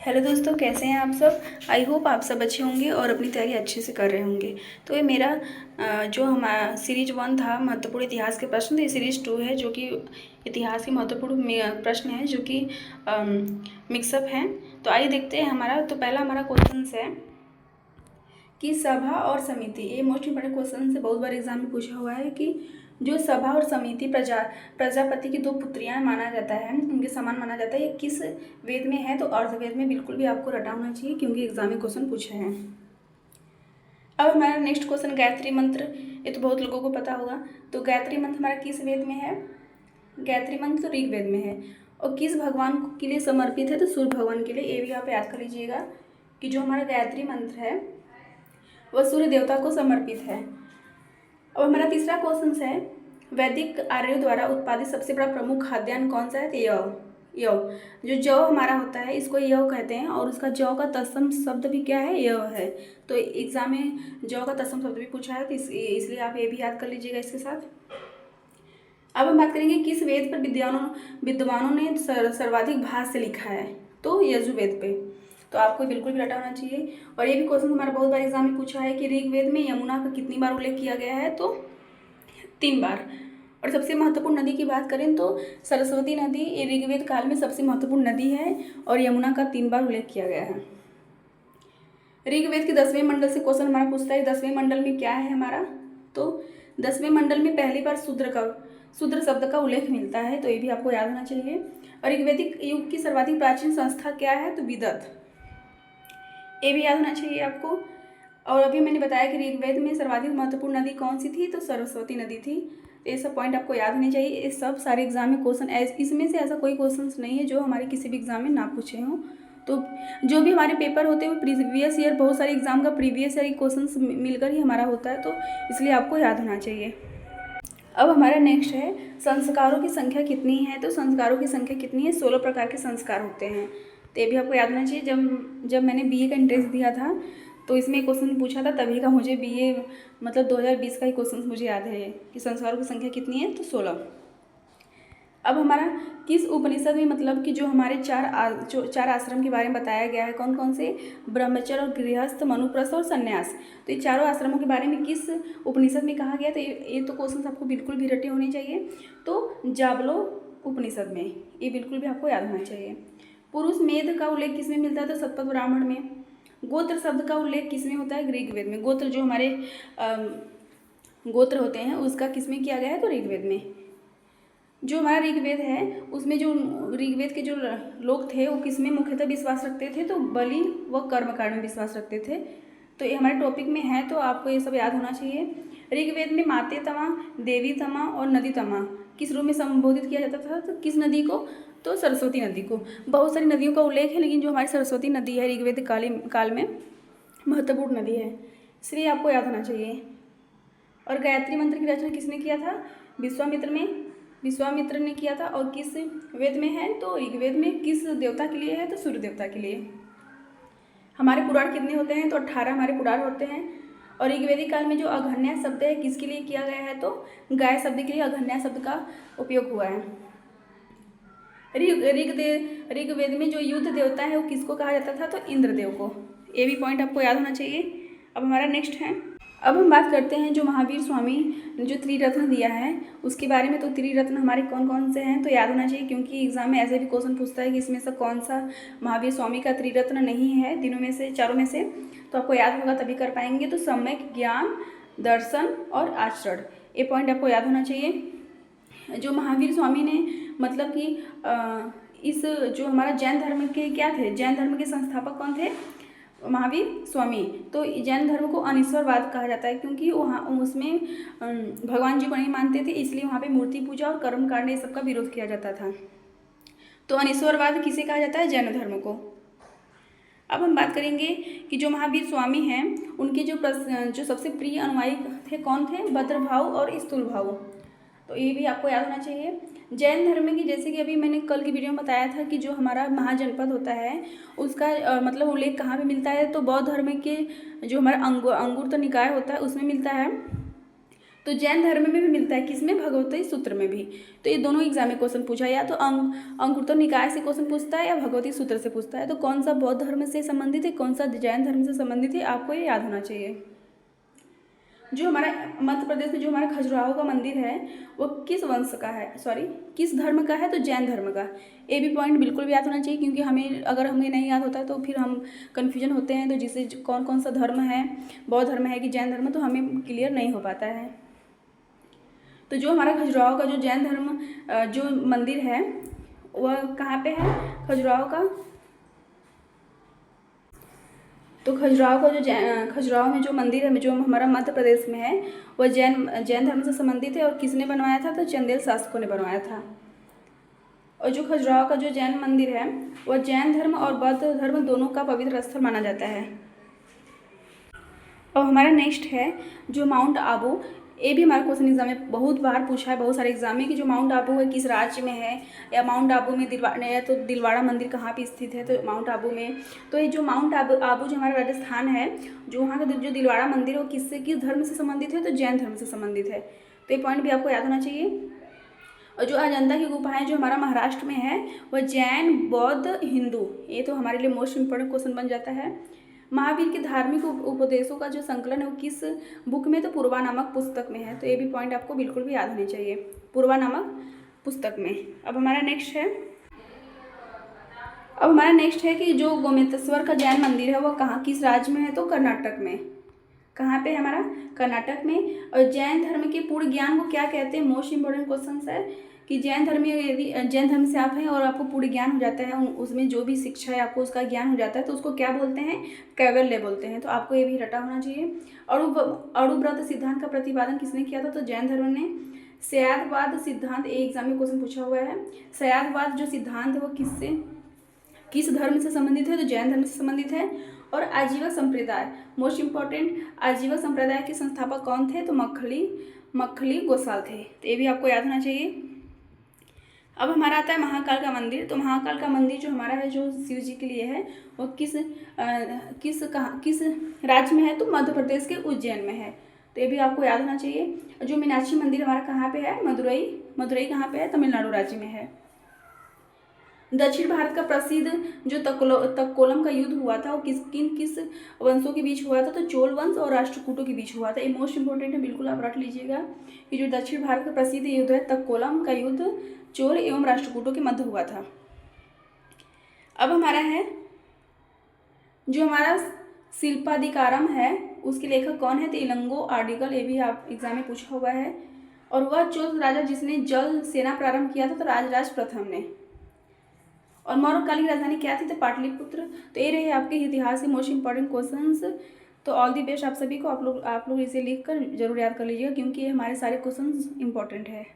Hello दोस्तों, कैसे हैं आप सब। आई होप आप सब अच्छे होंगे और अपनी तैयारी अच्छे से कर रहे होंगे। तो ये मेरा जो हमारा सीरीज 1 था महत्वपूर्ण इतिहास के प्रश्न, तो ये सीरीज 2 है जो कि इतिहास के महत्वपूर्ण प्रश्न है जो कि मिक्सअप हैं। तो आइए देखते हैं हमारा। तो पहला हमारा क्वेश्चन है कि सभा और समिति, ये मोस्ट इंपॉर्टेंट क्वेश्चन से बहुत बार एग्जाम में पूछा हुआ है कि जो सभा और समिति प्रजापति की दो पुत्रियां माना जाता है, उनके समान माना जाता है, ये किस वेद में है। तो अर्थवेद में बिल्कुल भी आपको रटा होना चाहिए क्योंकि एग्जाम में क्वेश्चन पूछे हैं। अब हमारा नेक्स्ट क्वेश्चन गायत्री मंत्र, ये तो बहुत लोगों को पता होगा। तो गायत्री मंत्र हमारा किस वेद में है। गायत्री मंत्र तो ऋग्वेद में है। और किस भगवान के लिए समर्पित है। तो सूर्य भगवान के लिए। ये भी आप याद कर लीजिएगा कि जो हमारा गायत्री मंत्र है वह सूर्य देवता को समर्पित है। अब हमारा तीसरा क्वेश्चन है वैदिक आर्यों द्वारा उत्पादित सबसे बड़ा प्रमुख खाद्यान्न कौन सा है। तो यव। जो जौ हमारा होता है इसको यव कहते हैं और उसका जौ का तत्सम शब्द भी क्या है, यव है। तो एग्जाम में जौ का तत्सम शब्द भी पूछा है, तो इसलिए आप ये भी याद कर लीजिएगा इसके साथ। अब हम बात करेंगे किस वेद पर विद्वानों ने सर्वाधिक भाष्य लिखा है। तो यजुर्वेद पे। तो आपको बिल्कुल भी रटा होना चाहिए। और ये भी क्वेश्चन हमारा बहुत बार एग्जाम में पूछा है कि ऋग्वेद में यमुना का कितनी बार उल्लेख किया गया है। तो 3 बार। और सबसे महत्वपूर्ण नदी की बात करें तो सरस्वती नदी ऋग्वेद काल में सबसे महत्वपूर्ण नदी है और यमुना का 3 बार उल्लेख किया गया है। ऋग्वेद के 10वें मंडल से क्वेश्चन हमारा पूछता है 10वें मंडल में क्या है हमारा। तो 10वें मंडल में पहली बार शूद्र शब्द का उल्लेख मिलता है। तो ये भी आपको याद होना चाहिए। और ऋग्वैदिक युग की सर्वाधिक प्राचीन संस्था क्या है। तो विदत। ये भी याद होना चाहिए आपको। और अभी मैंने बताया कि ऋग्वेद में सर्वाधिक महत्वपूर्ण नदी कौन सी थी। तो सरस्वती नदी थी। ये सब पॉइंट आपको याद होने चाहिए। ये सब सारे एग्जाम में क्वेश्चन, इसमें से ऐसा कोई क्वेश्चन नहीं है जो हमारे किसी भी एग्जाम में ना पूछे हों। तो जो भी हमारे पेपर होते हैं वो प्रीवियस ईयर, बहुत सारे एग्जाम का प्रीवियस ईयर क्वेश्चन मिलकर ही हमारा होता है। तो इसलिए आपको याद होना चाहिए। अब हमारा नेक्स्ट है संस्कारों की संख्या कितनी है। तो संस्कारों की संख्या कितनी है। 16 प्रकार के संस्कार होते हैं। तो ये भी आपको याद होना चाहिए। जब मैंने बीए का एंट्रेंस दिया था तो इसमें क्वेश्चन पूछा था, तभी का मुझे बीए मतलब 2020 का ही क्वेश्चन मुझे याद है कि संस्कारों की संख्या कितनी है। तो 16। अब हमारा किस उपनिषद में मतलब कि जो हमारे चार आश्रम के बारे में बताया गया है, कौन कौन से, ब्रह्मचर्य और गृहस्थ, मनुप्रस्थ और संन्यास। तो ये चारों आश्रमों के बारे में किस उपनिषद में कहा गया। तो ये तो क्वेश्चन आपको बिल्कुल भी रटे होने चाहिए। तो जाबलो उपनिषद में, ये बिल्कुल भी आपको याद होना चाहिए। पुरुष मेध का उल्लेख किस में मिलता है। तो शतपथ ब्राह्मण में। गोत्र शब्द का उल्लेख किस में होता है। ऋग्वेद में। गोत्र जो हमारे गोत्र होते हैं उसका किस में किया गया है। तो ऋग्वेद में। जो हमारा ऋग्वेद है उसमें जो ऋग्वेद के जो लोग थे वो किस में मुख्यतः विश्वास रखते थे। तो बलि व कर्मकांड में विश्वास रखते थे। तो ये हमारे टॉपिक में है, तो आपको ये सब याद होना चाहिए। ऋग्वेद में माते तमा, देवी तमा और नदी तमा किस रूप में संबोधित किया जाता था। तो किस नदी को। तो सरस्वती नदी को। बहुत सारी नदियों का उल्लेख है लेकिन जो हमारी सरस्वती नदी है ऋग्वेद काल में महत्वपूर्ण नदी है, इसलिए आपको याद होना चाहिए। और गायत्री मंत्र की रचना किसने किया था। विश्वामित्र ने किया था। और किस वेद में है। तो ऋग्वेद में। किस देवता के लिए है। तो सूर्य देवता के लिए। हमारे पुराण कितने होते हैं। तो 18 हमारे पुराण होते हैं। और ऋग्वेदिक काल में जो अघन्या शब्द है किसके लिए किया गया है। तो गाय शब्द के लिए अघन्या शब्द का उपयोग हुआ है। ऋग्वेद में जो युद्ध देवता है वो किसको कहा जाता था। तो इंद्रदेव को। ये भी पॉइंट आपको याद होना चाहिए। अब हमारा नेक्स्ट है, अब हम बात करते हैं जो महावीर स्वामी ने जो त्रिरत्न दिया है उसके बारे में। तो त्रिरत्न हमारे कौन कौन से हैं। तो याद होना चाहिए क्योंकि एग्जाम में ऐसे भी क्वेश्चन पूछता है कि इसमें से कौन सा महावीर स्वामी का त्रिरत्न नहीं है तीनों में से, चारों में से। तो आपको याद होगा तभी कर पाएंगे। तो सम्यक ज्ञान, दर्शन और आचरण, ये पॉइंट आपको याद होना चाहिए। जो महावीर स्वामी ने मतलब कि इस जो हमारा जैन धर्म के क्या थे, जैन धर्म के संस्थापक कौन थे। महावीर स्वामी। तो जैन धर्म को अनिश्वरवाद कहा जाता है क्योंकि वहाँ उसमें भगवान जी को नहीं मानते थे, इसलिए वहाँ पे मूर्ति पूजा और कर्मकांड ये सब का विरोध किया जाता था। तो अनिश्वरवाद किसे कहा जाता है। जैन धर्म को। अब हम बात करेंगे कि जो महावीर स्वामी हैं उनके जो सबसे प्रिय अनुयायी थे कौन थे। भद्रभाव और स्थूलभाव। तो ये भी आपको याद होना चाहिए। जैन धर्म की, जैसे कि अभी मैंने कल की वीडियो में बताया था कि जो हमारा महाजनपद होता है उसका मतलब उल्लेख कहाँ पे मिलता है। तो बौद्ध धर्म के जो हमारा अंगुत्तर निकाय होता है उसमें मिलता है। तो जैन धर्म में भी मिलता है, किसमें, भगवती सूत्र में भी। तो ये दोनों एग्जाम में क्वेश्चन पूछा, या तो अंकुरतम निकाय से क्वेश्चन पूछता है या भगवती सूत्र से पूछता है। तो कौन सा बौद्ध धर्म से संबंधित है, कौन सा जैन धर्म से संबंधित है, आपको ये याद होना चाहिए। जो हमारा मध्य प्रदेश में जो हमारा खजुराहो का मंदिर है वो किस वंश का है, सॉरी किस धर्म का है, तो जैन धर्म का। ये भी पॉइंट बिल्कुल भी याद होना चाहिए, क्योंकि अगर हमें नहीं याद होता है तो फिर हम कन्फ्यूजन होते हैं, तो जिससे कौन कौन सा धर्म है, बौद्ध धर्म है कि जैन धर्म, तो हमें क्लियर नहीं हो पाता है। तो जो हमारा खजुराहो का जो जैन धर्म जो मंदिर है वह कहाँ पे है, खजुराहो का। तो खजुराहो का जो खजुराहो में जो मंदिर है जो हमारा मध्य प्रदेश में है वह जैन धर्म से संबंधित है। और किसने बनवाया था, तो चंदेल शासकों ने बनवाया था। और जो खजुराहो का जो जैन मंदिर है वह जैन धर्म और बौद्ध धर्म दोनों का पवित्र स्थल माना जाता है। अब हमारा नेक्स्ट है जो माउंट आबू। ये भी हमारे क्वेश्चन एग्जाम में बहुत बार पूछा है, बहुत सारे एग्जाम में, कि जो माउंट आबू है किस राज्य में है, या माउंट आबू में दिलवाड़ा मंदिर कहाँ पे स्थित है, तो माउंट आबू में। तो ये जो माउंट आबू जो हमारा राजस्थान है, जो वहाँ का जो दिलवाड़ा मंदिर है वो किस धर्म से संबंधित है, तो जैन धर्म से संबंधित है। तो ये पॉइंट भी आपको याद होना चाहिए। और जो अजंता की गुफाएं जो हमारा महाराष्ट्र में है वह जैन, बौद्ध, हिंदू, ये तो हमारे लिए मोस्ट इंपॉर्टेंट क्वेश्चन बन जाता है। महावीर के धार्मिक उपदेशों का जो संकलन है वो किस बुक में, तो पूर्वा नामक पुस्तक में है। तो ये भी पॉइंट आपको बिल्कुल भी याद होने चाहिए, पूर्वा नामक पुस्तक में। अब हमारा नेक्स्ट है कि जो गोमेतेश्वर का जैन मंदिर है वो कहाँ, किस राज्य में है, तो कर्नाटक में। कहाँ पे है हमारा, कर्नाटक में। और जैन धर्म के पूर्ण ज्ञान को क्या कहते हैं, मोस्ट इंपॉर्टेंट क्वेश्चन है कि जैन धर्म से आप हैं और आपको पूर्ण ज्ञान हो जाता है, उसमें जो भी शिक्षा है आपको उसका ज्ञान हो जाता है, तो उसको क्या बोलते हैं, कैवल्य बोलते हैं। तो आपको ये भी रटा होना चाहिए। अणुव्रत सिद्धांत का प्रतिपादन किसने किया था, तो जैन धर्म ने। सयादवाद सिद्धांत, एक एग्जाम में क्वेश्चन पूछा हुआ है। सयादवाद जो सिद्धांत है वो किस धर्म से संबंधित है, तो जैन धर्म से संबंधित है। और आजीवक संप्रदाय, मोस्ट इंपॉर्टेंट, आजीवक संप्रदाय के संस्थापक कौन थे, तो मक्खली गोसाल थे। तो ये भी आपको याद होना चाहिए। अब हमारा आता है महाकाल का मंदिर। तो महाकाल का मंदिर जो हमारा है जो शिव जी के लिए है वो किस राज्य में है, तो मध्य प्रदेश के उज्जैन में है। तो ये भी आपको याद होना चाहिए। जो मीनाक्षी मंदिर हमारा कहाँ पे है, मदुरई कहाँ पे है, तमिलनाडु राज्य में है। दक्षिण भारत का प्रसिद्ध जो तक्कोलम का युद्ध हुआ था वो किस वंशों के बीच हुआ था, तो चोल वंश और राष्ट्रकूटों के बीच हुआ था। ये मोस्ट इंपॉर्टेंट है, बिल्कुल आप रख लीजिएगा कि जो दक्षिण भारत का प्रसिद्ध युद्ध है तक्कोलम का युद्ध चोल एवं राष्ट्रकूटों के मध्य हुआ था। अब हमारा है जो हमारा शिल्पाधिकारम है उसके लेखक कौन है, तो इलंगो आर्टिकल। ये भी आप एग्जाम में पूछा हुआ है। और वह चोल राजा जिसने जल सेना प्रारंभ किया था, तो राजराज प्रथम ने। और मौर्य काल की राजधानी क्या थी, तो पाटलिपुत्र। तो ये रहे आपके इतिहास के मोस्ट इंपॉर्टेंट क्वेश्चंस। तो ऑल दी बेस्ट आप सभी को। आप लोग इसे लिख कर जरूर याद कर लीजिएगा, क्योंकि ये हमारे सारे क्वेश्चंस इंपॉर्टेंट है।